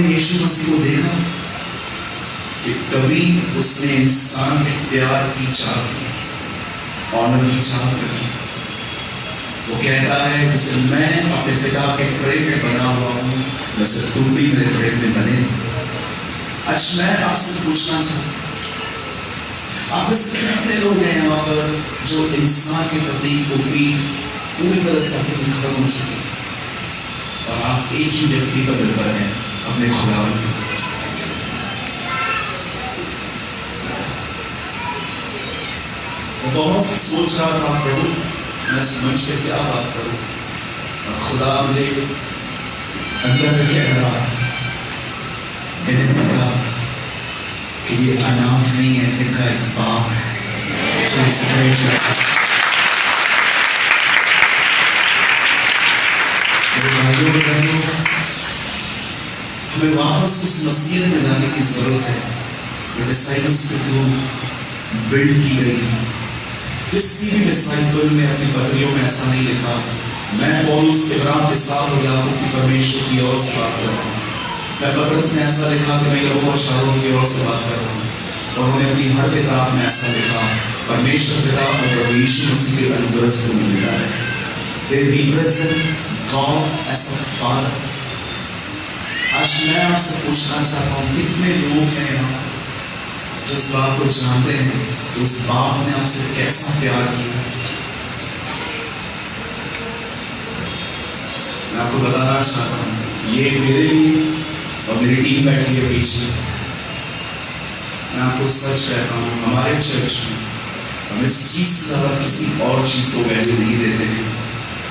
यीशु मसीह को देखा कि कभी उसने इंसान के प्यार की चाह की, ऑनर की चाह रखी। वो कहता है जैसे मैं अपने पिता के प्रेम में बना हुआ हूँ, वैसे तुम भी मेरे प्रेम में बने। आज मैं आपसे पूछना चाहता हूँ, आप में से कितने लोग हैं यहाँ पर जो इंसान के प्रति उम्मीद पूरी तरह से आपकी खत्म हो चुकी है और आप एक ही व्यक्ति पर निर्भर हैं, अपने खुदावन पर। वो बहुत सोच रहा था, प्रभु मैं समझ के क्या बात करूं, और खुदा मुझे अंदर में कह रहा था, मैंने पता कि ये अनाथ नहीं है, इनका एक बाप है जो इसे प्रेम करता है। भाइयों बहनों, हमें वापस उस मसीह में जाने की जरूरत है जो डिसाइपल्स के थ्रू बिल्ड की गई थी। किसी भी डिसाइपल ने अपनी पत्रियों में ऐसा नहीं लिखा, मैं पौलुस इब्राहिम के साथ और याकूब की परमेश्वर की ओर से बात कर रहा हूँ। मैं पतरस ने ऐसा लिखा कि मैं यहोवा शारोन की ओर से बात कर रहा हूँ। और उन्होंने अपनी हर किताब में ऐसा लिखा, परमेश्वर पिता और प्रभु यीशु मसीह के अनुग्रह से मिलता है। They represent God as a father। आज मैं आपसे पूछना चाहता हूँ, कितने लोग हैं यहाँ जो इस बात को जानते हैं कि उस बाप ने आपसे कैसा प्यार किया। मैं आपको बताना चाहता हूँ, ये मेरे लिए और मेरी टीम बैठी है पीछे। मैं आपको सच कहता हूँ, हमारे चर्च में हम इस चीज से ज्यादा किसी और चीज को वैल्यू नहीं देते हैं।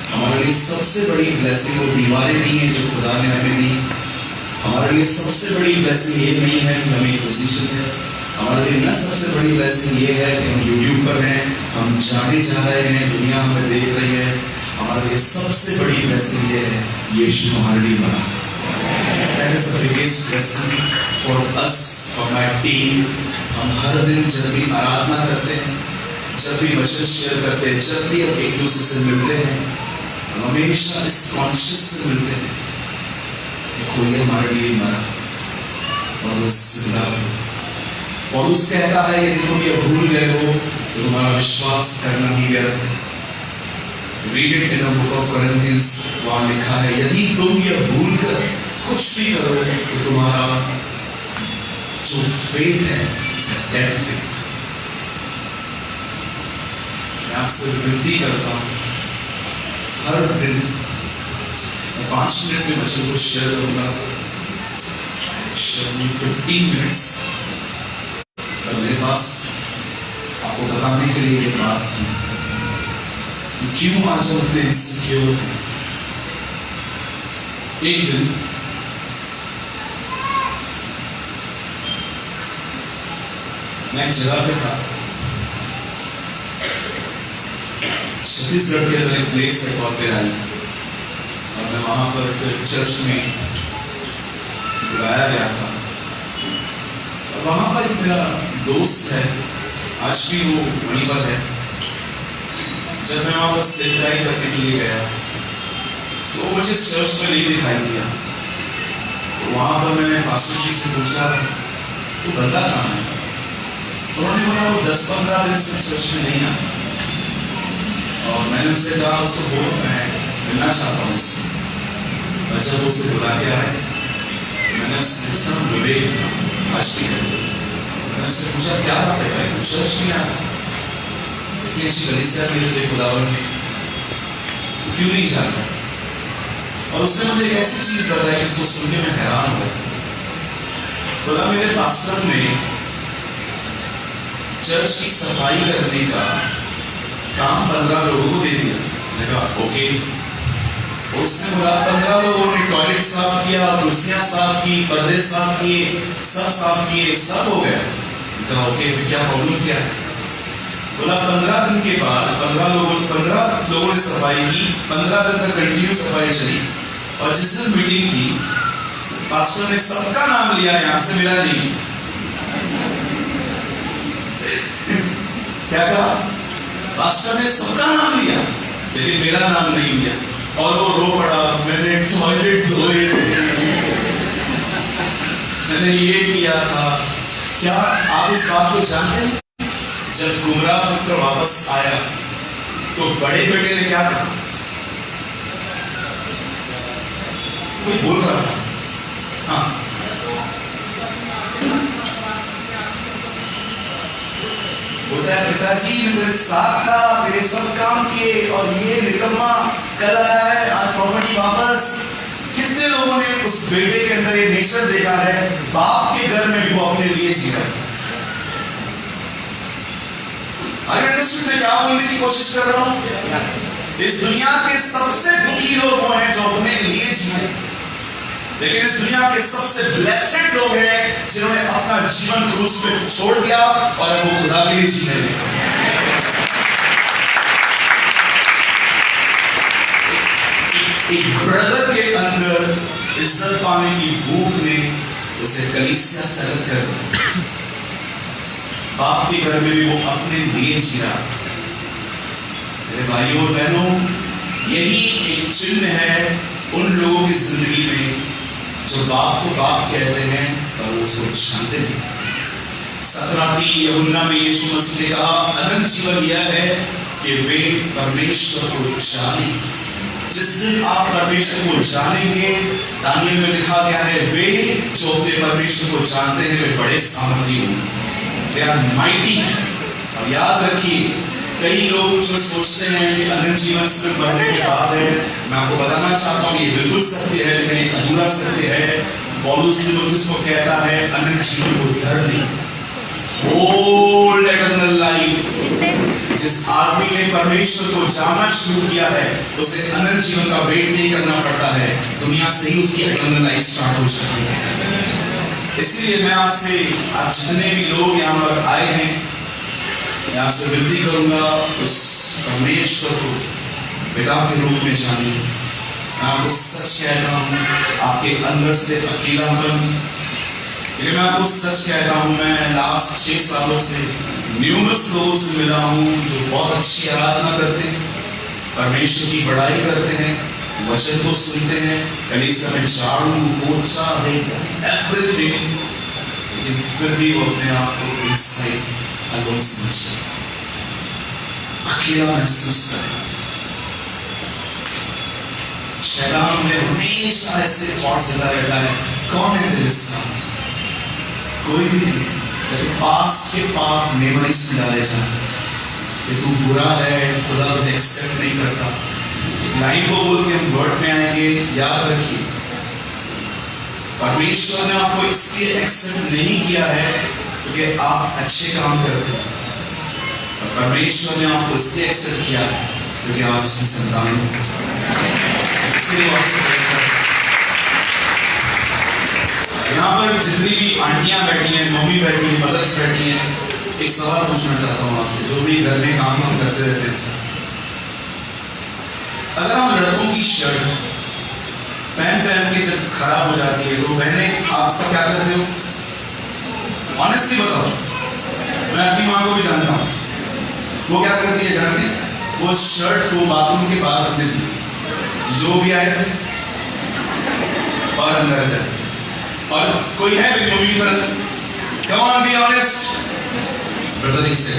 हमारे लिए सबसे बड़ी ब्लेसिंग वो दीवारें नहीं है जो खुदा ने हमें दी। हमारे लिए सबसे बड़ी ब्लेसिंग ये नहीं है कि हमें पोजीशन है। हमारे लिए न सबसे बड़ी ब्लेसिंग ये है कि हम यूट्यूब पर हैं, हम जाने जा रहे हैं, दुनिया हमें देख रही है। हमारे लिए सबसे बड़ी ब्लेसिंग ये है, यीशु हमारे लिए मरा। That is the biggest blessing for us, for my team। हम हर दिन जब भी आराधना करते हैं, जब भी वचन शेयर करते हैं, जब भी हम एक दूसरे से मिलते हैं, हम हमेशा इस कॉन्शियस से मिलते हैं कि कोई हमारे लिए मरा और वो जिंदा है। पौलुस कहता है यदि तुम ये भूल गए हो तो तुम्हारा विश्वास करना ही व्यर्थ है। Read it in the book of Corinthians, वहाँ लिखा है यदि तुम ये भूल कर कुछ भी करो तो तुम्हारा जो फेथ है डेड फेथ। मैं आपसे विनती करता हूँ, हर दिन 5 मिनट में बच्चों को शेयर करूंगा, 15 मिनट्स। और मेरे पास आपको बताने के लिए एक बात थी कि क्यों आज हम अपने इनसिक्योर हैं। एक दिन मैं एक जगह पे था, छत्तीसगढ़ के अंदर एक प्लेस है कॉर्पेराई, और मैं वहां पर चर्च में बुलाया गया था। और वहां पर एक मेरा दोस्त है, आज भी वो वहीं पर है। जब मैं वहां पर सेवकाई करने के लिए गया तो वो मुझे चर्च में नहीं दिखाई दिया। तो वहां पर मैंने पास्टर जी से पूछा, वो बंदा कहाँ है? उन्होंने बोला वो 10-15 दिन से चर्च में नहीं आया। और मैंने उससे कहा, उसको बोल मैं मिलना चाहता हूँ उससे। और जब उसे बुला के आए, मैंने उससे पूछा, विवेक था, आज भी है। मैंने उससे पूछा क्या बात है भाई, तू चर्च नहीं आता? इतनी अच्छी कलीसिया मिल रही खुदावन में, तो क्यों नहीं जाता? और उसने मुझे एक ऐसी चीज बताई जिसको सुन के मैं हैरान हो गया। बोला मेरे पास्टर ने चर्च की सफाई करने का काम 15 लोगों को दे दिया। मैंने कहा ओके। उसने बोला 15 लोगों ने टॉयलेट साफ किया, कुर्सियां साफ की, पर्दे साफ किए, सब साफ किए, सब हो गया। मैंने कहा ओके, क्या प्रॉब्लम क्या है? बोला 15 दिन के बाद 15 लोगों ने सफाई की, 15 दिन तक कंटिन्यू सफाई चली। और जिस दिन मीटिंग थी, पास्टर ने सबका नाम लिया, यहां से मिला नहीं। क्या कहा? पास्टर ने सबका नाम लिया लेकिन मेरा नाम नहीं लिया। और वो रो पड़ा, मैंने टॉयलेट धोए। मैंने ये किया था। क्या आप इस बात को जानते हैं? जब गुमराह पुत्र वापस आया तो बड़े बेटे ने क्या कहा? कोई बोल रहा था, हाँ, बोलता है पिताजी मैं तेरे साथ था, तेरे सब काम किए और ये निकम्मा कल आया है आज प्रॉपर्टी वापस। कितने लोगों ने उस बेटे के अंदर ये नेचर देखा है, बाप के घर में भी वो अपने लिए जी रहा है। मैं क्या बोलने की कोशिश कर रहा हूं? इस दुनिया के सबसे दुखी लोग वो हैं जो अपने लिए जिए, लेकिन इस दुनिया के सबसे ब्लेस्ड लोग हैं जिन्होंने अपना जीवन क्रूस पे छोड़ दिया और अब वो खुदा के लिए जीने लगे। एक ब्रदर के अंदर इज्जत पाने की भूख ने उसे कलीसिया से अलग कर दिया। बाप के घर में भी वो अपने लिए जी रहा। मेरे भाइयों और बहनों, यही एक चिन्ह है उन लोगों की जिंदगी में जो बाप को बाप कहते हैं पर वो उसको जानते नहीं। 17 यूहन्ना में यीशु मसीह ने कहा अनंत जीवन यह है कि वे परमेश्वर को जाने। जिस दिन आप परमेश्वर को जानेंगे, दानियल में लिखा गया है वे जो अपने परमेश्वर को जानते हैं वे बड़े सामर्थी होंगे। They are mighty। और याद रखिए, कई लोग जो सोचते हैं कि अनंत जीवन सिर्फ मरने के बाद है, मैं आपको बताना चाहता हूँ ये बिल्कुल सत्य है, लेकिन एक अधूरा सत्य है। पौलुस तीमुथियुस को कहता है अनंत जीवन को धर ले, होल इटर्नल लाइफ। जिस आदमी ने परमेश्वर को जानना शुरू किया है उसे अनंत जीवन का वेट नहीं करना पड़ता है, दुनिया से ही उसकी इटर्नल लाइफ स्टार्ट हो जाती है। इसलिए मैं आपसे आज जितने भी लोग यहाँ पर आए हैं, मैं आपसे विनती करूंगा उस परमेश्वर को पिता के रूप में जानिए। मैं आपको सच कहता हूँ, आपके अंदर से अकेलापन, लेकिन मैं आपको सच कहता हूँ, मैं लास्ट 6 सालों से न्यूमरस लोगों से मिला हूँ जो बहुत अच्छी आराधना करते हैं, परमेश्वर की बड़ाई करते हैं, वचन को सुनते हैं, कलीसिया में झाड़ू पोछा एवरीथिंग, लेकिन फिर भी वो अपने आप को इनसाइड अलोन समझते, अकेला महसूस करता। शैतान में हमेशा ऐसे थॉट्स देता रहता है, कौन है तेरे साथ? कोई भी नहीं, लेकिन पास्ट के पाप मेमोरीज में डाले जाते कि तू बुरा है, खुदा तुझे एक्सेप्ट नहीं करता। एक लाइन को बोल के हम वर्ड में आएंगे, याद रखिए परमेश्वर ने आपको इसलिए एक्सेप्ट नहीं किया है क्योंकि आप अच्छे काम करते हैं, और परमेश्वर ने आपको इसलिए एक्सेप्ट किया है क्योंकि आप उसकी संतान हो। इसलिए यहाँ पर जितनी भी आंटियां बैठी हैं, मम्मी बैठी हैं, मदर्स बैठी हैं, एक सवाल पूछना चाहता हूँ आपसे, जो भी घर में काम करते रहते हैं, अगर हम लड़कों की शर्ट पहन के जब खराब हो जाती है तो बहनें आप सब क्या करते हो? ऑनेस्टली बताओ, मैं अपनी माँ को भी जानता हूँ, वो क्या करती है जानते? वो शर्ट को बाथरूम के बाहर रख देती है, जो भी आए और अंदर जाए। और कोई है मेरी मम्मी की तरह? Come on, be honest, brother, से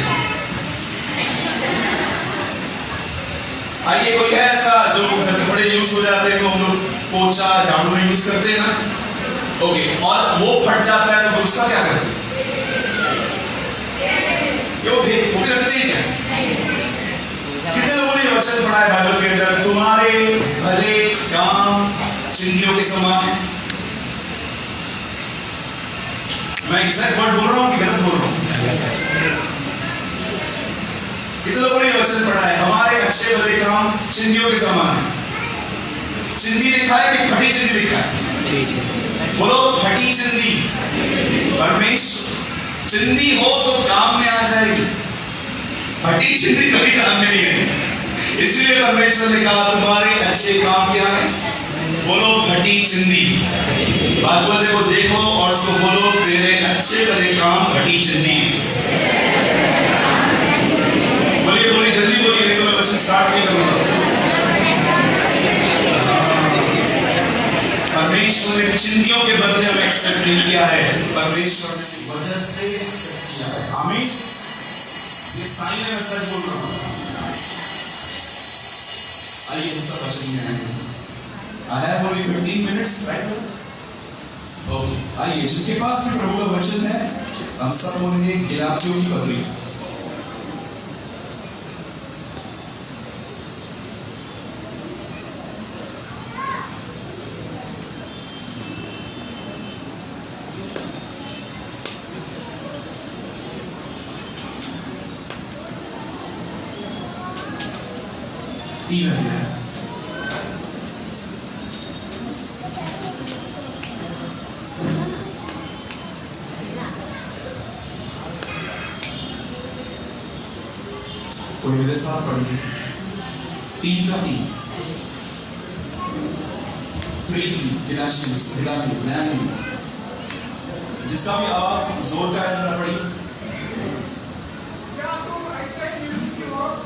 आइए, कोई है ऐसा जो जब कपड़े यूज हो जाते हैं तो हम लोग पोछा झाड़ू में यूज करते हैं ना? ओके, और वो फट जाता है तो फिर उसका क्या करते हैं? वो भी रखते हैं क्या? कितने लोगों ने वचन पढ़ा है बाइबल के अंदर, तुम्हारे भले काम चिंदियों के समान है? मैं एग्जैक्ट वर्ड बोल रहा हूँ कि गलत बोल रहा हूँ? कितने लोगों ने वचन पढ़ा है, हमारे अच्छे भले काम चिंदियों के समान है? चिंदी लिखा है कि फटी चिंदी लिखा है? बोलो फटी चिंदी। परमेश्वर चिंदी हो तो काम में आ जाएगी, फटी चिंदी कभी काम में नहीं है। इसलिए परमेश्वर ने कहा तुम्हारे अच्छे काम क्या है? बोलो फटी चिंदी। बाजू वाले को देखो और उसको बोलो तेरे अच्छे भले काम फटी चिंदी। बोलिए बोलिए, जल्दी बोलिए, नहीं तो मैं वचन स्टार्ट नहीं करूंगा। परमेश्वर ने चिंदियों के बदले हमें एक्सेप्ट नहीं किया है, परमेश्वर ने वजह से एक्सेप्ट किया है। आमीन। ये साइन है, मैं सच बोल रहा हूं। आइए हम सब वचन में आएंगे। I have only 15 minutes, right? Okay. आइए, जिनके पास भी प्रभु का वचन है, हम सब बोलेंगे गलातियों की पत्री। तीन है। कोई मेरे साथ पढ़िए। 3 का 3 जिसका भी आवाज जोर का है जरा पढ़िए।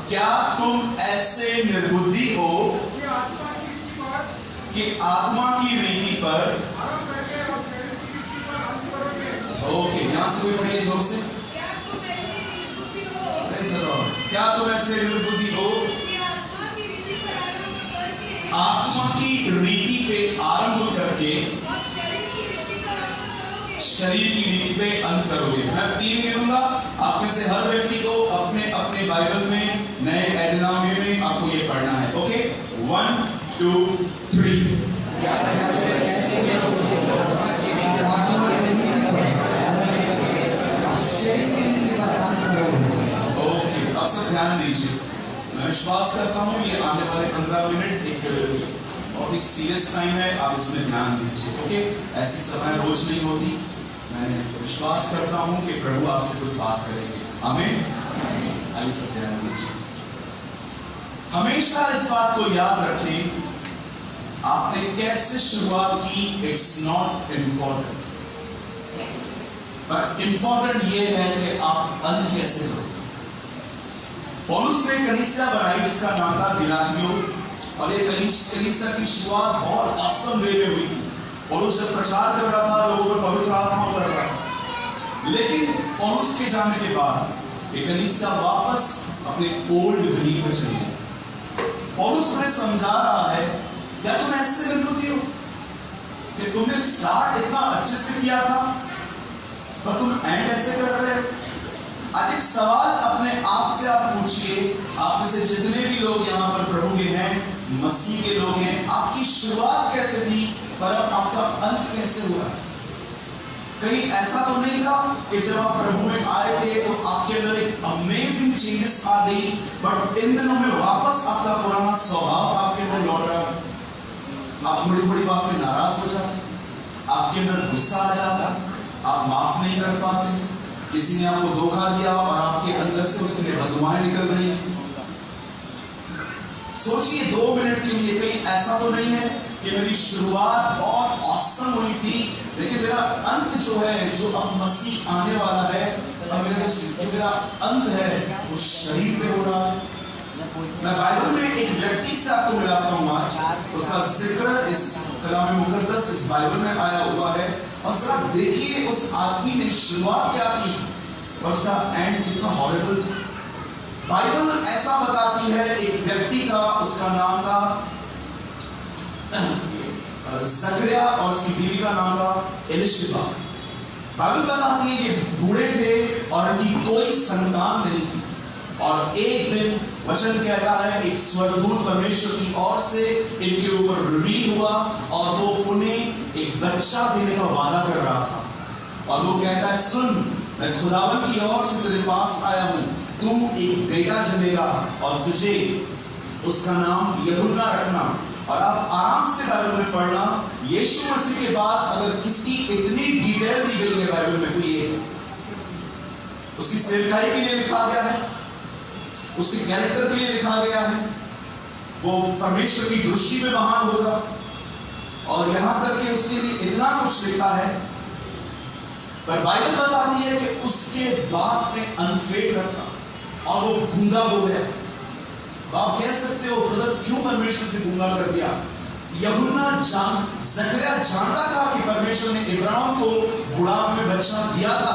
क्या तुम ऐसे निर्बुद्धि हो कि आत्मा की रीति पर ओके, यहां से कोई पढ़िए जोर से। क्या तुम ऐसे निर्बुद्धि हो आत्मा की रीति पे आरंभ करके शरीर की रीति पे अंत करोगे। मैं 3 गिनूंगा, आप में से हर व्यक्ति को अपने अपने बाइबल में नए एडनामी में आपको ये पढ़ना है। ओके, 1 2 3। ओके, अब सब ध्यान दीजिए। मैं विश्वास करता हूँ ये आने वाले 15 मिनट एक बहुत ही सीरियस टाइम है, आप इसमें ध्यान दीजिए। ओके, ऐसी समय रोज नहीं होती। मैं विश्वास करता हूँ कि प्रभु आपसे कुछ बात करेंगे। आमीन। आइए सब ध्यान दीजिए। हमेशा इस बात को याद रखें, आपने कैसे शुरुआत की इट्स नॉट इम्पोर्टेंट, पर इम्पोर्टेंट ये है कि आप अंत कैसे करोगे। पौलुस ने कलीसिया बनाई जिसका नाम था गलातियों, और ये कलीसिया की शुरुआत बहुत ऑसम वे में हुई थी। पौलुस जब प्रचार कर रहा था, लोगों पर पवित्र आत्मा उतर रहा था, लेकिन पौलुस के जाने के बाद ये कलीसिया वापस अपने ओल्ड बिलीफ में चली गई। पौलुस उन्हें समझा रहा है, क्या तुम ऐसे निर्बुद्धि हो कि तुमने स्टार्ट इतना अच्छे से किया था पर तुम एंड ऐसे कर रहे हो। आज एक सवाल अपने आप से आप पूछिए, आप में से जितने भी लोग यहाँ पर प्रभु के हैं, मसीह के लोग हैं, आपकी शुरुआत कैसे थी पर अब आपका अंत कैसे हुआ? कहीं ऐसा तो नहीं था कि जब आप प्रभु में आए थे तो आपके अंदर एक अमेजिंग चेंजेस आ गई, बट इन दिनों में वापस आपका पुराना स्वभाव आपके अंदर लौट रहा, आप थोड़ी थोड़ी बात में नाराज हो जाते, आपके अंदर गुस्सा आ जाता, आप माफ नहीं कर पाते, किसी ने आपको धोखा दिया और आपके अंदर से उसके लिए बददुआएं निकल रही हैं। सोचिए 2 मिनट के लिए, कहीं ऐसा तो नहीं है कि मेरी शुरुआत बहुत ऑसम हुई थी लेकिन मेरा अंत जो है, जो अब मसीह आने वाला है, अब जो मेरा अंत है वो शरीर पे हो रहा है। मैं बाइबल में एक व्यक्ति से आपको मिलाता हूँ आज, उसका जिक्र इस कलाम मुकद्दस इस बाइबल में आया हुआ है, और जरा देखिए उस आदमी ने शुरुआत क्या की और उसका एंड कितना हॉरिबल था। बाइबल ऐसा बताती है एक व्यक्ति का, उसका नाम था जकरिया और उसकी बीवी का नाम था एलिशबा। बाइबल बताती है ये बूढ़े थे और उनकी कोई संतान नहीं थी, और एक दिन वचन कहता है एक स्वर्गदूत परमेश्वर की ओर से इनके ऊपर रीड हुआ और वो उन्हें एक बच्चा देने का वादा कर रहा था, और वो कहता है सुन, मैं खुदावन की ओर से तेरे पास आया हूँ, तू एक बेटा जनेगा और तुझे उसका नाम यूहन्ना रखना। और आप आराम से बाइबल में पढ़ना, यीशु मसीह के बाद अगर किसकी इतनी डिटेल दी गई है बाइबल में तो ये उसकी सेवकाई के लिए लिखा गया है, उसके कैरेक्टर के लिए लिखा गया है, वो परमेश्वर की दृष्टि में महान होगा, और यहां तक कि उसके लिए इतना कुछ लिखा है। पर बाइबल बताती है कि उसके बाप ने अनफेड रखा और वो गूंगा हो गया। आप कह सकते हो ब्रदर क्यों परमेश्वर से गूंगा कर दिया? जकरिया जानता था कि परमेश्वर ने इब्राहिम को बुढ़ापे में बच्चा दिया था,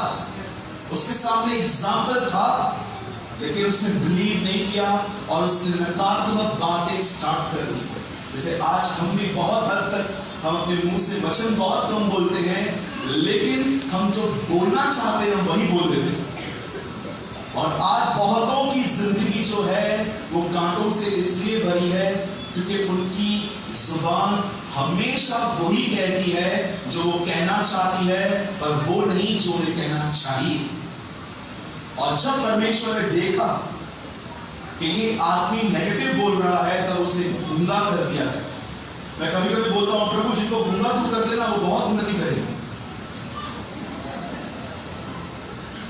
उसके सामने एग्जाम्पल था, लेकिन उसने बिलीव नहीं किया और उसने नकारात्मक बातें स्टार्ट कर दी। जैसे आज हम भी बहुत हद तक हम अपने मुंह से वचन बहुत कम बोलते हैं, लेकिन हम जो बोलना चाहते हैं वही बोल देते हैं। और आज बहुतों की जिंदगी जो है वो कांटों से इसलिए भरी है क्योंकि उनकी जुबान हमेशा वही कहती है जो वो कहना चाहती है, पर वो नहीं जो उन्हें कहना चाहिए। और जब परमेश्वर ने देखा कि ये आदमी नेगेटिव बोल रहा है, तब उसे गूंगा कर दिया गया। मैं कभी कभी बोलता हूं, प्रभु जिनको गूंगा तू कर देना वो बहुत उन्नति करेंगे।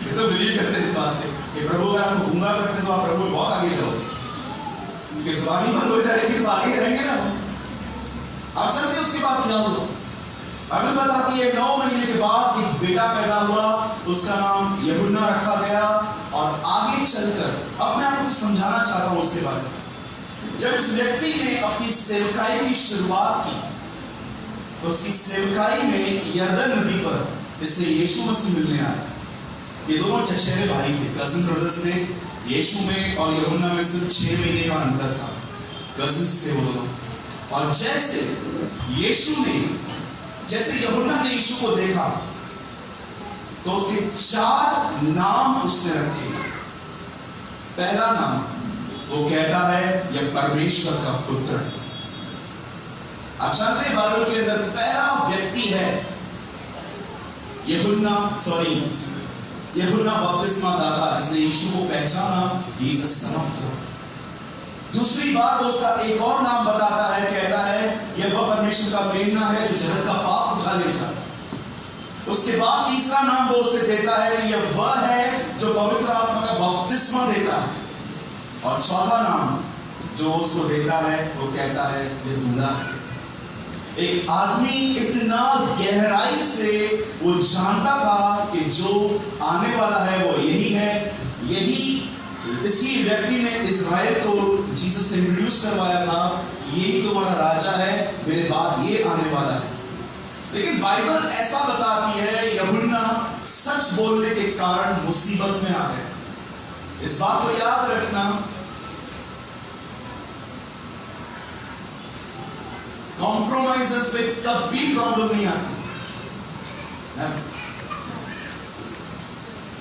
तो बिलीव करते इस बात पे कि प्रभु अगर आपको गूंगा करते तो आप प्रभु बहुत आगे जाओगे, क्योंकि जुबान ही बंद हो जाएगी तो आगे रहेंगे ना। आप जानते उसके बाद क्या हुआ? बाइबल बताती है 9 महीने के बाद एक बेटा पैदा हुआ, उसका नाम यूहन्ना रखा गया। और आगे चलकर अब मैं आपको समझाना चाहता हूं उसके बारे में। जब इस व्यक्ति ने अपनी सेवकाई की शुरुआत की, तो उसकी सेवकाई में यरदन नदी पर इससे यीशु मसीह मिलने आया। ये दोनों चचेरे भाई थे, कजिन ब्रदर्स थे। यीशु में और यूहन्ना में सिर्फ 6 महीने का अंतर था, कजिन्स थे वो दोनों। और जैसे यूहन्ना ने यीशु को देखा तो उसके 4 नाम उसने रखे। पहला नाम वो कहता है यह परमेश्वर का पुत्र। आप जानते हैं बाइबल के अंदर पहला व्यक्ति है यूहन्ना बपतिस्मा दाता, जिसने यीशु को पहचाना, he is the son of God. दूसरी बार वो उसका एक और नाम बताता है, कहता है यह वह परमेश्वर का मेमना है जो जगत का पाप उठा ले जाता है। उसके बाद तीसरा नाम वो उसे देता है कि यह वह है जो पवित्र आत्मा का बपतिस्मा देता है। और चौथा नाम जो उसको देता है वो कहता है यह दूल्हा है। एक आदमी इतना गहराई से वो जानता था कि जो आने वाला है वो यही है। इसी व्यक्ति ने इस्राएल को जीसस से इंट्रोड्यूस करवाया था, यही तुम्हारा राजा है, मेरे बाद ये आने वाला है। लेकिन बाइबल ऐसा बताती है यूहन्ना सच बोलने के कारण मुसीबत में आ गए। इस बात को याद रखना, कॉम्प्रोमाइजर्स पे कभी प्रॉब्लम नहीं आती।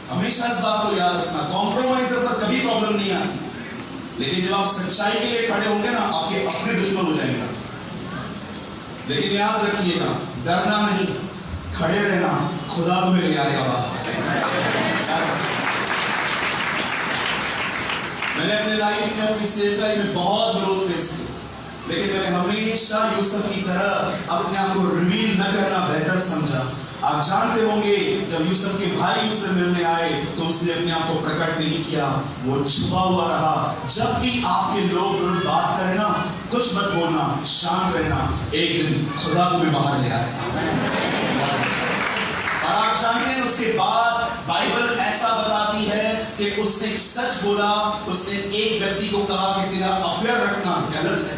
हमेशा इस बात को याद रखना, कॉम्प्रोमाइजर पर कभी प्रॉब्लम नहीं आती। लेकिन जब आप सच्चाई के लिए खड़े होंगे ना, आपके अपने दुश्मन हो जाएंगे। लेकिन याद रखिएगा, डरना नहीं, खड़े रहना, खुदा तुम्हें ले आएगा बाहर। मैंने अपने लाइफ में, अपनी सेवकाई में बहुत विरोध फेस किया, लेकिन मैंने हमेशा यूसुफ की तरह अपने आप को रिवील न करना बेहतर समझा। आप जानते होंगे जब यूसुफ के भाई उससे मिलने आए तो उसने अपने आप को प्रकट नहीं किया, वो छुपा हुआ रहा। जब भी आपके लोग विरुद्ध बात करें ना, कुछ मत बोलना, शांत रहना, एक दिन खुदा तुम्हें बाहर ले आएगा। और आप जानते हैं उसके बाद बाइबल ऐसा बताती है कि उसने एक सच बोला। उसने एक व्यक्ति को कहा कि तेरा अफेयर रखना गलत है,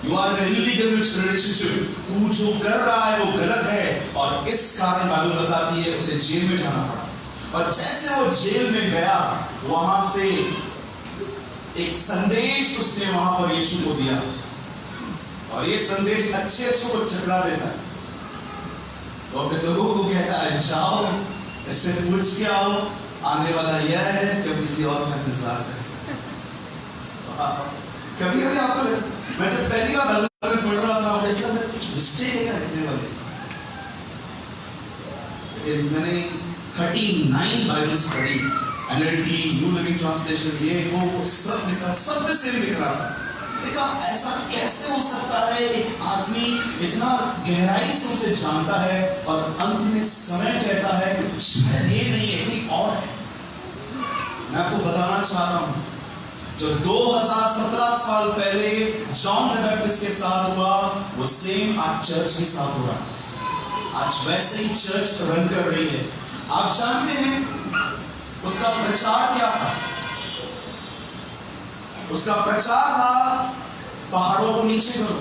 you are in illegal relationship, तू जो कर रहा है वो गलत है। और इस कारण बाइबल बताती है उसे जेल में जाना पड़ा। और जैसे वो जेल में गया, वहां से एक संदेश उसने वहां पर यीशु को दिया, और ये संदेश अच्छे को चकरा देता है। वो अपने लोगों को कहता है जाओ, इससे पूछ के आओ, आने वाला यह है कि किसी और का इंतजार करें। कभी कभी आपको, मैं जब पहली बार बाइबल पढ़ रहा था और ऐसा कुछ मिस्टेक है लिखने वाले, मैंने 39 बाइबल्स पढ़ी, NLT, न्यू लिविंग ट्रांसलेशन, ये वो सब लिखा, सब में सेम लिख रहा था। देखा ऐसा कैसे हो सकता है? एक आदमी इतना गहराई से उसे जानता है और अंत में समय कहता है शायद ये नहीं है, कोई और है। मैं आपको बताना चाहता हूं, जो 2017 साल पहले जॉन द बैप्टिस्ट के साथ हुआ, वो सेम आज चर्च के साथ हो रहा। आज वैसे ही चर्च रन कर रही है। आप जानते हैं उसका प्रचार क्या था? उसका प्रचार था पहाड़ों को नीचे करो,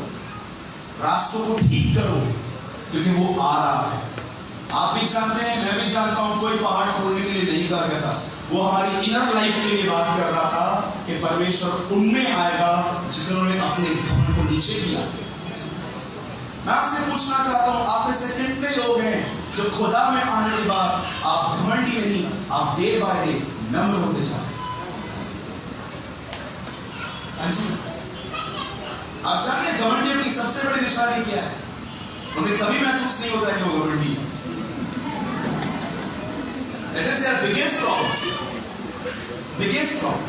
रास्तों को ठीक करो, क्योंकि वो आ रहा है। आप भी जानते हैं, मैं भी जानता हूं, कोई पहाड़ तोड़ने के लिए नहीं कहा गया था, वो हमारी इनर लाइफ के लिए बात कर रहा था कि परमेश्वर उनमें आएगा जिन्होंने अपने घमंड को नीचे किया। मैं आपसे पूछना चाहता हूं, आप में से कितने लोग हैं जो खुदा में आने के बाद आप घमंडी नहीं, आप डे बाय डे नम्र होते जा रहे हैं? आप जानते हैं घमंडियों की सबसे बड़ी निशानी क्या है? उन्हें कभी महसूस नहीं होता कि वो घमंडी है। That is their biggest problem. Biggest problem.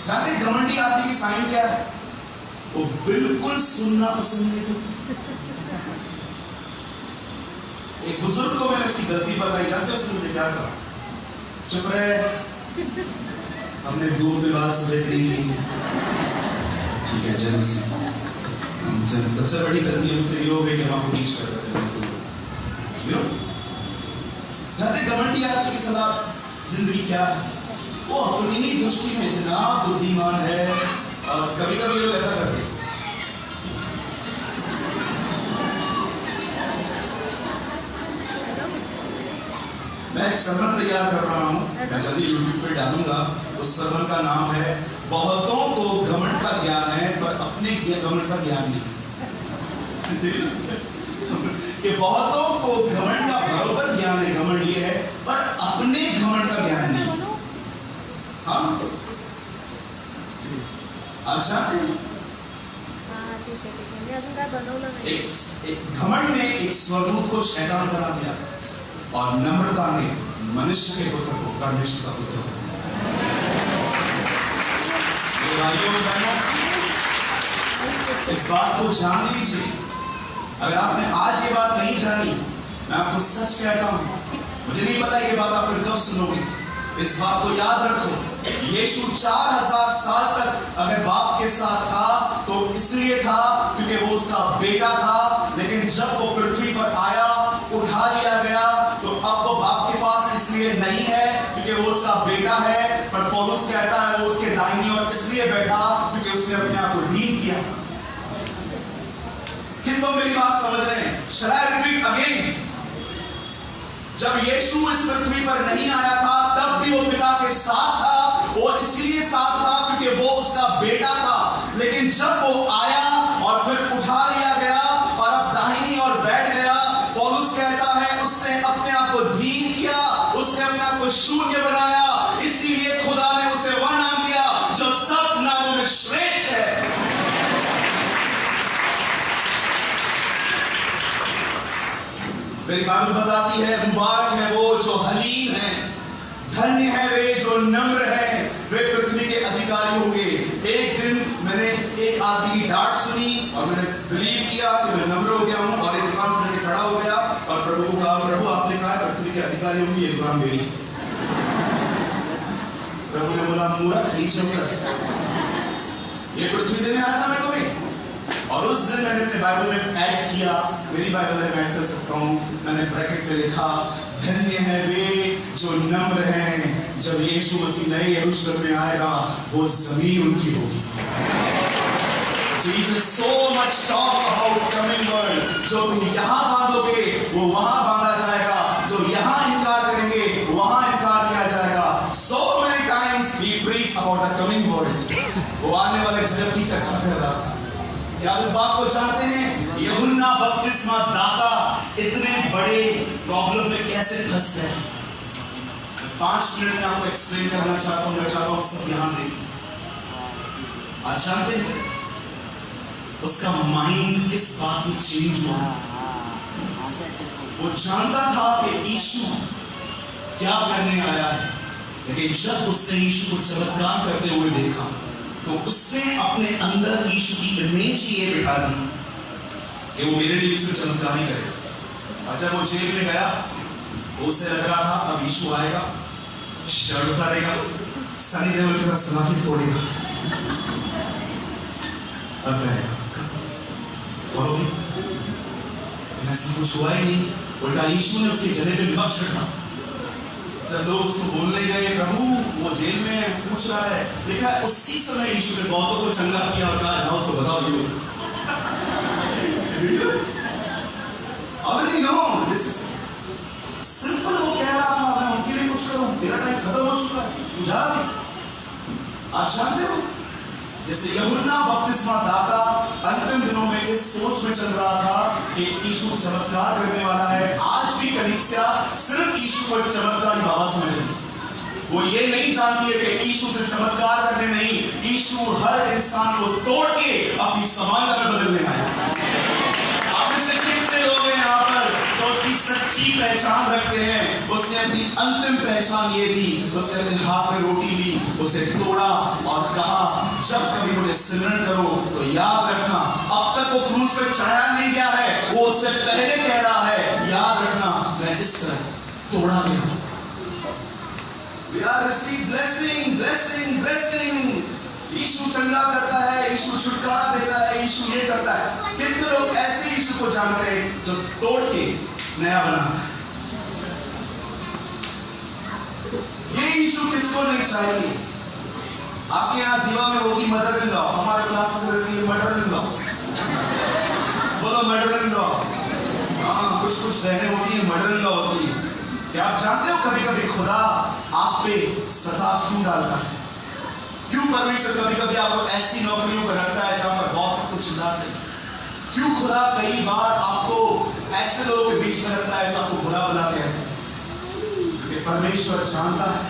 जानते हैं घमंडी आदमी की साइन क्या है? वो बिल्कुल सुनना पसंद नहीं करता। एक बुजुर्ग को मैंने उसकी गलती बताई, जानते हो उसने मुझे क्या कहा? चुप रहे, हमने दूर पे बात सफेद नहीं की। ठीक है, जन्म से सबसे बड़ी गलती हमसे ये हो गई कि हम आपको टीच कर रहे थे। जानते घमंडी आदमी की सलाह जिंदगी क्या है? वो अपनी ही दृष्टि में इतना बुद्धिमान है, और कभी कभी लोग ऐसा करते हैं। मैं एक सरमन तैयार कर रहा हूं, मैं जल्दी यूट्यूब पे डालूंगा। उस सरमन का नाम है बहुतों को घमंड का ज्ञान है पर अपने घमंड का ज्ञान नहीं। कि बहुतों को घमंड का बराबर ज्ञान है, घमंड ये है, पर अपने घमंड का ज्ञान नहीं। हाँ, आप जानते हैं एक घमंड ने एक स्वरूप को शैतान बना दिया, और नम्रता ने मनुष्य के पुत्र को परमेश्वर का पुत्र बना दिया। इस बात को जान लीजिए। अगर आपने आज ये बात नहीं जानी, मैं आपको सच कहता हूं, मुझे नहीं पता ये बात आप फिर कब सुनोगे। इस बात को याद रखो, यीशु 4000 साल तक अगर बाप के साथ था तो इसलिए था क्योंकि वो उसका बेटा था, लेकिन जब वो पृथ्वी पर आया, उठा लिया गया, तो अब वो बाप के पास इसलिए नहीं है क्योंकि वो उसका बेटा है, पर पौलुस कहता है वो उसके दाहिनी ओर इसलिए बैठा क्योंकि उसने अपने आप को दीन किया। किन लोग मेरी बात समझ रहे हैं? Shall I repeat again? जब यीशु इस पृथ्वी पर नहीं आया था तब भी वो पिता के साथ था, वो इसलिए साथ था क्योंकि वो उसका बेटा था, लेकिन जब वो आया और फिर उठा लिया गया और अब दाहिनी ओर बैठ गया, पौलुस कहता है उसने अपने आप को दीन किया, उसने अपने आप को शून्य बनाया, इसीलिए खुदा ने उसे वह नाम दिया जो सब नामों में श्रेष्ठ है। मेरी बाइबल बताती है मुबारक है वो जो हलीम है, धन्य है वे जो नम्र है, वे पृथ्वी के अधिकारी होंगे। एक दिन मैंने एक आदमी की डांट सुनी और मैंने बिलीव किया कि मैं नम्र हो गया हूं, और एक दुकान पर खड़ा हो गया और प्रभु को कहा, प्रभु आपने कहा पृथ्वी के अधिकारी होंगे, ये दुकान मेरी। प्रभु ने बोला मूर्ख, नीचे उतर, ये पृथ्वी देने आया था मैं तुम्हें। और उस दिन मैंने अपने बाइबल में ऐड किया, मेरी बाइबल में ऐड कर सकता हूँ, मैंने ब्रैकेट में लिखा, धन्य है वे जो नम्र हैं, जब यीशु मसीह नए यरूशलेम में आएगा वो जमीन उनकी होगी। Jesus so much talk about coming world, जो तुम यहाँ बांधोगे वो वहाँ बांधा जाएगा, जो यहाँ इनकार करेंगे वहाँ इनकार किया जाएगा। So many times we preach about the coming world, वो आने वाले जगत की चर्चा कर रहा था। क्या आप इस बात को जानते हैं? यूहन्ना बपतिस्मा दाता इतने बड़े प्रॉब्लम में कैसे फंस गए? 5 मिनट में आपको एक्सप्लेन करना चाहता हूँ, मैं चाहता हूँ सब ध्यान दें। आप जानते हैं उसका माइंड किस बात में चेंज हुआ? वो जानता था कि यीशु क्या करने आया है, लेकिन जब उसने यीशु को चमत्कार करते हुए देखा तो उसने अपने अंदर यीशु की इमेज ये बिठा दी कि वो मेरे लिए उसने चमत्कार ही करेगा। और जब वो जेल में गया तो उसे लग रहा था अब यीशु आएगा, शर्ट उतारेगा, सनी देओल के पास सलाखी तोड़ेगा, अब रहेगा। Follow me? ऐसा कुछ हुआ ही नहीं, उल्टा यीशु ने उसके जले पे नमक छिड़का। जब लोग उसको बोलने गए प्रभु वो जेल में पूछ रहा है, लिखा है उसी समय यीशु ने बहुतों को चंगा किया और कहा जाओ उसको बताओ ये Did you? Already know. This is simple. वो कह रहा था मैं उनके लिए कुछ करूं, मेरा टाइम खत्म हो चुका है, बुझा नहीं। आप जानते हो जैसे यूहन्ना बपतिस्मा दाता अंतिम दिनों में इस सोच में चल रहा था कि यीशु चमत्कार करने वाला है, आज भी कलीसिया सिर्फ यीशु को एक चमत्कारी बाबा समझ रही है। वो ये नहीं जानती है कि यीशु सिर्फ चमत्कार करने नहीं, यीशु हर इंसान को तोड़ के अपनी समानता में बदलने आया। आप इससे कितने लोग हैं यहाँ पर जो उसकी सच्ची पहचान रखते हैं? उसने अपनी अंतिम पहचान ये दी, उसने अपने हाथ में रोटी ली, उसे तोड़ा और कहा जब कभी मुझे सिमरन करो तो याद रखना अब तक वो क्रूस पर चढ़ाया नहीं गया है, वो उससे पहले कह रहा है याद रखना मैं इस तरह तोड़ा गया। We are receiving blessing, blessing, blessing. यीशु चंगा करता है, यीशु छुटकारा देता है, यीशु ये करता है। कितने लोग ऐसे यीशु को जानते हैं जो तोड़ के नया बनाता है? ये यीशु किसको नहीं चाहिए? आपके यहाँ दीवा में होगी मदर इन लॉ, हमारे क्लास में रहती है मदर इन लॉ। बोलो मदर इन लॉ। हाँ, कुछ कुछ बहनें होती है मदर इन लॉ होती है। क्या आप जानते हो कभी कभी खुदा आप पे सजा क्यों डालता है? क्यों परमेश्वर कभी कभी आपको ऐसी नौकरियों पर रखता है जहां पर बहुत सब कुछ चिल्लाते हैं? क्यों खुदा कई बार आपको ऐसे लोगों के बीच में रखता है जो आपको बुरा बुलाते हैं? क्योंकि परमेश्वर जानता है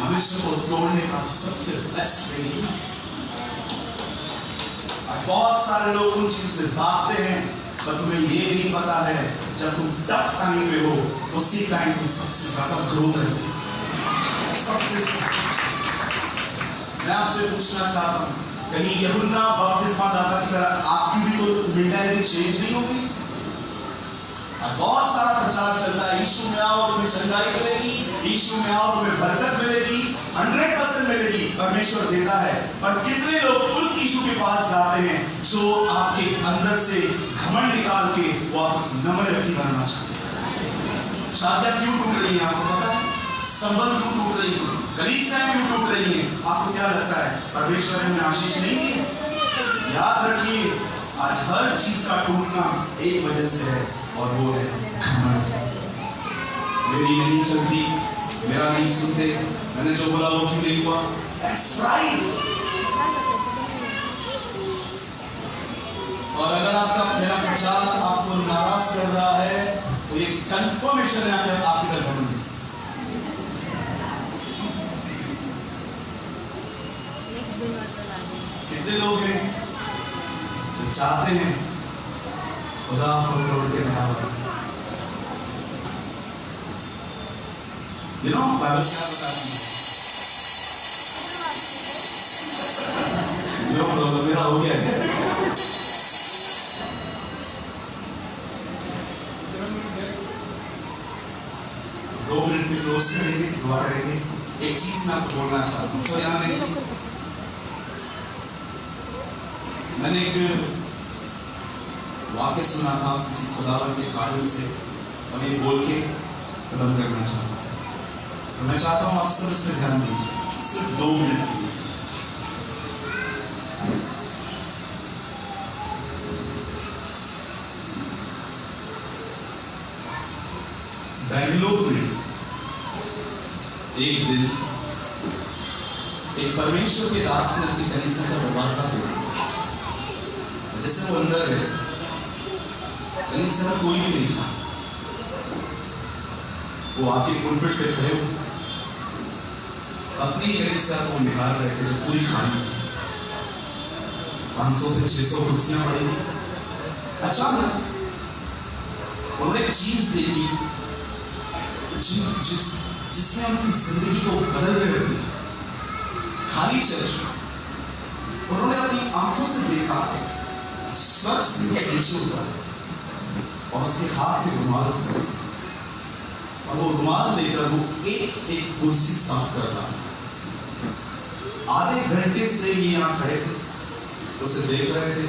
मनुष्य को तोड़ने का सबसे बेस्ट वे है। बहुत सारे लोग उन चीजों से भागते हैं, पर तुम्हें ये नहीं पता है जब तुम टफ टाइम में हो उसी टाइम तुम सबसे ज्यादा ग्रो करते हो। सबसे मैं आपसे पूछना चाहता हूं कहीं यूहन्ना बपतिस्मा दाता की तरह आपकी भी तो मेंटालिटी चेंज नहीं होगी? बहुत सारा प्रचार चलता है यीशु में आओ तुम्हें चंगाई मिलेगी, यीशु में आओ तुम्हें बरकत मिलेगी, 100% मिलेगी, परमेश्वर देता है। पर कितने लोग उस यीशु के पास जाते हैं जो आपके अंदर से घमंड निकाल के वो आपको नम्र व्यक्ति बनाना चाहते हैं? शादियां क्यों टूट रही हैं आपको पता है? संबंध क्यों टूट रही है? कलीसियां क्यों टूट रही है? आपको क्या लगता है परमेश्वर ने आशीष नहीं दी? याद रखिए आज हर चीज का टूटना एक वजह से है और वो है घमंड। मेरी नहीं चलती, मेरा नहीं सुनते, मैंने जो बोला वो क्यों नहीं हुआ? That's right। और अगर आपका मेरा प्रचार आपको नाराज कर रहा है तो ये कंफर्मेशन है आपके घमंड। कितने लोग हैं जो चाहते हैं खुदा को तोड़ के नया बना? बाइबल क्या बताती है? नो प्रॉब्लम, मेरा हो गया है। दो मिनट में क्लोज करेंगे, दुआ करेंगे। एक चीज मैं आपको बोलना चाहता हूँ। सो यहाँ देखिए मैंने एक वाक्य सुना था किसी खुदावन के काबिल से और ये बोल के खत्म करना चाहता हूँ। तो मैं चाहता हूँ आप सब इस पर ध्यान दीजिए सिर्फ 2 मिनट के लिए। बेंगलुरु में एक दिन एक परमेश्वर के दास ने अपनी कलीसिया का दरवाजा खोला। जैसे वो अंदर है, कलीसिया में कोई भी नहीं था। वो आके पुलपिट पे खड़े हो अपनी कलीसिया को निहार रहे थे जो पूरी खाली थी। 500 से 600 कुर्सियां पड़ी थी। अचानक उन्होंने एक चीज देखी जिसने उनकी जिंदगी को बदल के रख दिया। खाली चर्च। उन्होंने अपनी आंखों से देखा स्वर्ग से नीचे उतरा और उसके हाथ में रुमाल और वो रुमाल लेकर वो एक एक कुर्सी साफ कर रहा। आधे घंटे से ये यहाँ खड़े थे, उसे देख रहे थे,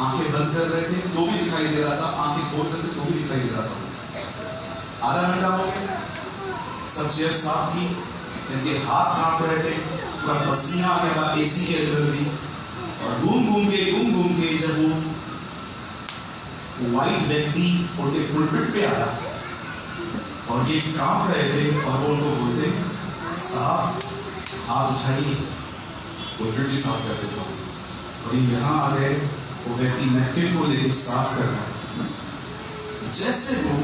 आंखें बंद कर रहे थे तो भी दिखाई दे रहा था, आंखें खोल रहे थे तो भी दिखाई दे रहा था। आधा घंटा हो गया, सब चेयर साफ की, इनके हाथ कांप रहे थे, पूरा पसीना आ गया था एसी के अंदर भी। और घूम घूम के जब वो वाइट व्यक्ति उनके पुलपिट पे आया और ये कांप रहे थे और वो उनको बोलते, साहब हाथ उठाइए, पुलपिट भी साफ कर देता हूँ। और यहाँ आ गए, वो व्यक्ति नैपकिन को लेकर साफ कर रहा है। जैसे वो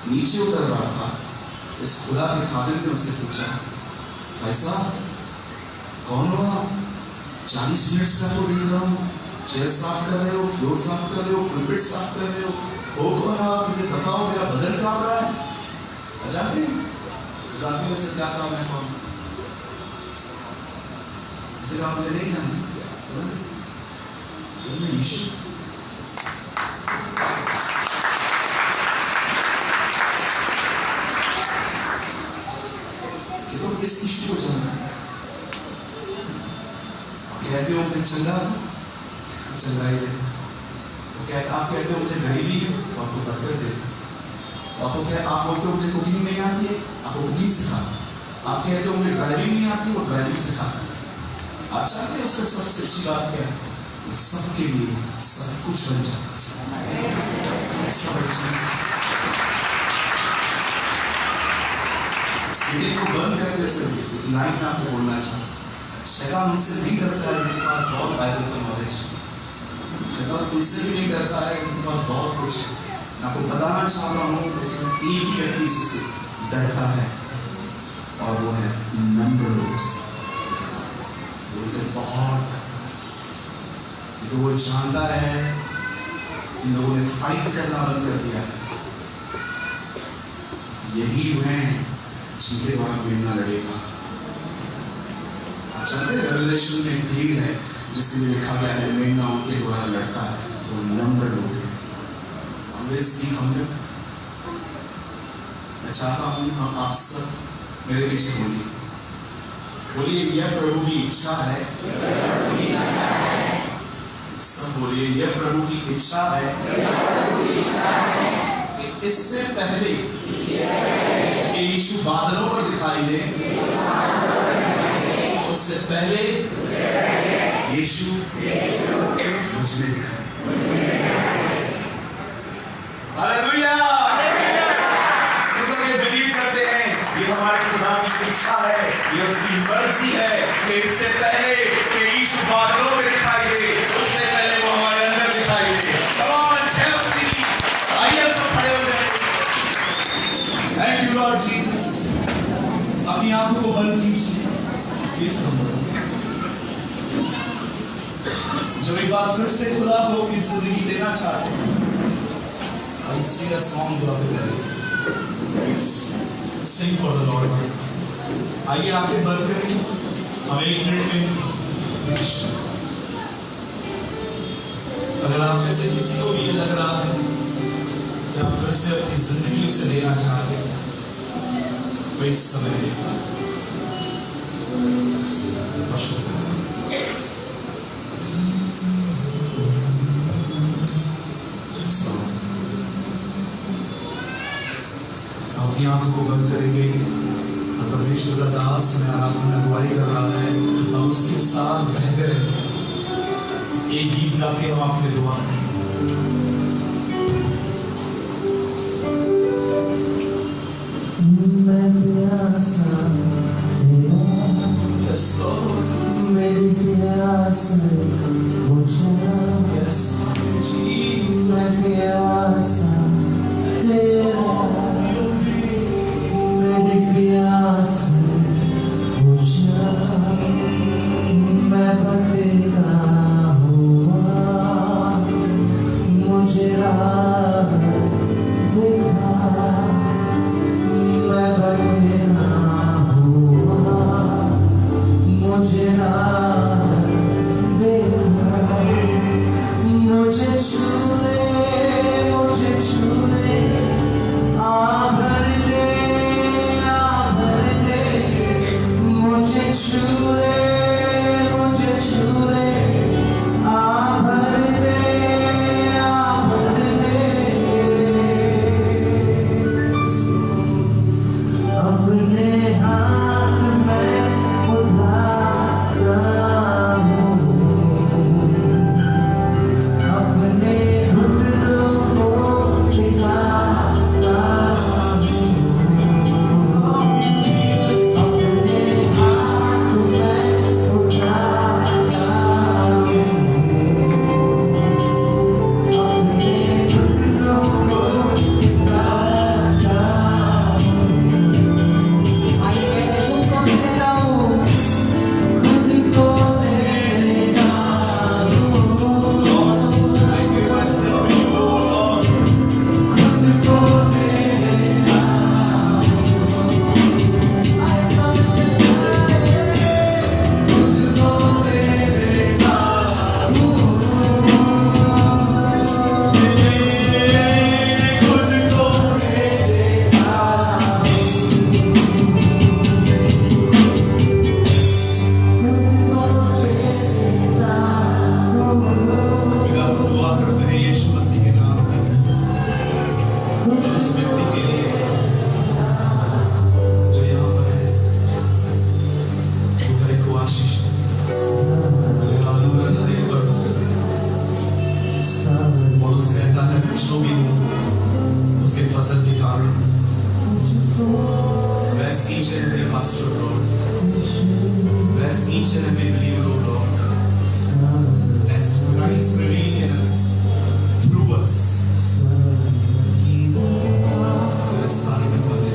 नीचे उतर रहा था, इस खुदा के खादिम ने उससे पूछा, भाई साहब कौन हो आप? 40 मिनट से आपको देख रहा हूँ, चेयर साफ कर रहे हो, फ्लोर साफ कर रहे हो, पुलपिट साफ कर रहे हो कौन आप? मुझे बताओ, मेरा बदन कांप रहा है। जानते हैं उस आदमी से क्या काम है? कौन? इसे काम मुझे नहीं जानते। यीशु। कि तुम इस यीशु को जानते हैं। कहते हो मुझे चंगा ही दे, आप कहते हो मुझे गरीबी है तो आपको बरकत दे। आपको क्या, आप बोलते हो मुझे कुकिंग नहीं आती है, आपको कुकिंग सिखा। आप कहते हो मुझे ड्राइविंग नहीं आती, वो ड्राइविंग सिखा। आप जानते हैं उसमें सबसे अच्छी बात क्या है? सबके लिए सब कुछ बन जाता है। सब को बंद करने से इतना ही मैं आपको बोलना चाहूँ, शैतान मुझसे नहीं करता है मेरे पास बहुत बाइबल का नॉलेज, शैतान मुझसे भी नहीं करता है मेरे पास बहुत कुछ है। मैं आपको बताना चाह रहा हूँ, उसमें एक ही व्यक्ति से डरता है और वो है नंबर लोग। वो उसे बहुत डरता है क्योंकि वो जानता है इन लोगों ने फाइट करना बंद कर दिया है। यही वह जिनके द्वारा मेमना लड़ेगा। आप जानते हैं रेवलेशन में भीड़ है जिसके लिए लिखा गया है मेमना उनके द्वारा लड़ता है, वो नंबर लोग हैं। मैं चाहता हूं हम आप सब मेरे पीछे बोलिए, यह प्रभु की इच्छा है। सब बोलिए, यह प्रभु की इच्छा है कि इससे पहले कि यीशु बादलों पर दिखाई दे, उससे पहले यीशु मुझे दिखाई। हालेलुया। ये बिलीव करते हैं, ये हमारे खुदा की इच्छा है, ये उसकी मर्जी है कि इससे पहले कि यीशु बादलों में दिखाई दे, उससे पहले वो हमारे अंदर दिखाई दे। कमान जय मसीह। आइए सब खड़े हो जाएं। Thank you Lord Jesus. अपनी आंखों को बंद कीजिए। जब एक बार फिर से खुदा को अपनी जिंदगी देना चाहते हैं, I sing a song to our sing for the Lord. आइए आंखें बंद करें, हम 1 मिनट में अगर आप में से किसी को भी लग रहा है कि आप फिर से अपनी जिंदगी उसे देना चाहते हैं तो इस समय अपनी आंखों को बंद करेंगे और परमेश्वर का दास में आराधना अगुवाई कर रहा है। हम उसके साथ बहते रहेंगे। एक गीत गा के हम आपने दुआ मैं प्यासा मेरी प्यास बुझा, मैं प्यासा प्यास बुझा, मैं भटका हुआ जो भी हो उसके फजल के कारण bless each and every pastor, Lord. Bless each and every believer, oh Lord. As Christ revealed in us, through us. तेरे सारे में भले